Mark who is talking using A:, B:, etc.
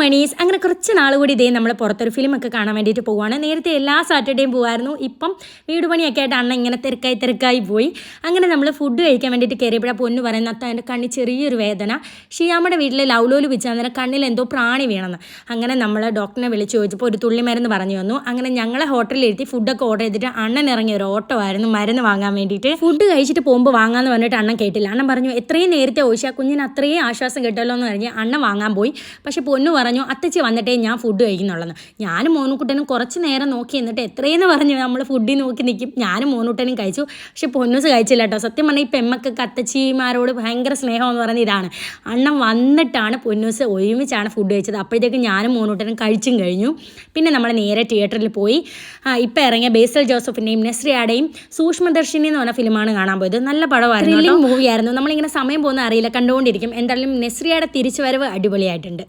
A: Monies. അങ്ങനെ കുറച്ച് നാൾ കൂടി ഇതേ നമ്മൾ പുറത്തൊരു ഫിലിമൊക്കെ കാണാൻ വേണ്ടിയിട്ട് പോവുകയാണ്. നേരത്തെ എല്ലാ സാറ്റർഡേയും പോകുമായിരുന്നു. ഇപ്പം വീട് പണിയൊക്കെ ആയിട്ട് അണ്ണ ഇങ്ങനെ തിരക്കായി പോയി. അങ്ങനെ നമ്മൾ ഫുഡ് കഴിക്കാൻ വേണ്ടിയിട്ട് കയറിയപ്പോഴാണ് പൊന്നു പറയുന്നത്, അത്ത എൻ്റെ കണ്ണിൽ ചെറിയൊരു വേദന, ഷിയാമ്മയുടെ വീട്ടിലെ ലൗലോല് വെച്ച് അന്നേരം കണ്ണിൽ എന്തോ പ്രാണി വീണെന്ന്. അങ്ങനെ നമ്മൾ ഡോക്ടറിനെ വിളിച്ച് ചോദിച്ചപ്പോൾ ഒരു തുള്ളി മരുന്ന് പറഞ്ഞു വന്നു. അങ്ങനെ ഞങ്ങളെ ഹോട്ടലിൽ ഇരുത്തി ഫുഡൊക്കെ ഓർഡർ ചെയ്തിട്ട് അണ്ണൻ ഇറങ്ങിയ ഒരു ഓട്ടോ ആയിരുന്നു മരുന്ന് വാങ്ങാൻ വേണ്ടിയിട്ട്. ഫുഡ് കഴിച്ചിട്ട് പോകുമ്പോൾ വാങ്ങാമെന്ന് പറഞ്ഞിട്ട് അണ്ണൻ കേട്ടില്ല. അണ്ണൻ പറഞ്ഞു എത്രയും നേരത്തെ ഓശാ കുഞ്ഞിന് അത്രയും ആശ്വാസം കിട്ടുമല്ലോ എന്ന് പറഞ്ഞ് അണ്ണൻ വാങ്ങാൻ പോയി. പക്ഷെ പൊന്നു പറഞ്ഞു അത്തച്ചി വന്നിട്ടേ ഞാൻ ഫുഡ് കഴിക്കുന്നുള്ളൂ. ഞാനും മോനുക്കുട്ടനും കുറച്ച് നേരം നോക്കി എന്നിട്ട് എത്രയെന്ന് പറഞ്ഞു നമ്മൾ ഫുഡിൽ നോക്കി നിൽക്കും. ഞാനും മോനുക്കുട്ടനും കഴിച്ചു. പക്ഷെ പൊന്നൂസ് കഴിച്ചില്ല കേട്ടോ. സത്യം പറഞ്ഞാൽ ഈ പെമ്മക്കൊക്കെ അത്തച്ചിമാരോട് ഭയങ്കര സ്നേഹം എന്ന് പറഞ്ഞ ഇതാണ്. അണ്ണൻ വന്നിട്ടാണ് പൊന്നൂസ് ഒരുമിച്ചാണ് ഫുഡ് കഴിച്ചത്. അപ്പോഴത്തേക്കും ഞാനും മോനുക്കുട്ടനും കഴിച്ചും കഴിഞ്ഞു. പിന്നെ നമ്മൾ നേരെ തിയേറ്ററിൽ പോയി ഇപ്പം ഇറങ്ങിയ ബേസൽ ജോസഫിൻ്റെയും നസ്രിയയുടെയും സൂക്ഷ്മദർശിനി എന്ന് പറഞ്ഞ ഫിലിമാണ് കാണാൻ പോയത്. നല്ല പടമായിരുന്നു, മൂവിയായിരുന്നു. നമ്മളിങ്ങനെ സമയം പോകുന്ന അറിയില്ല, കണ്ടുകൊണ്ടിരിക്കും. എന്തായാലും നസ്രിയയുടെ തിരിച്ചുവരവ് അടിപൊളിയായിട്ടുണ്ട്.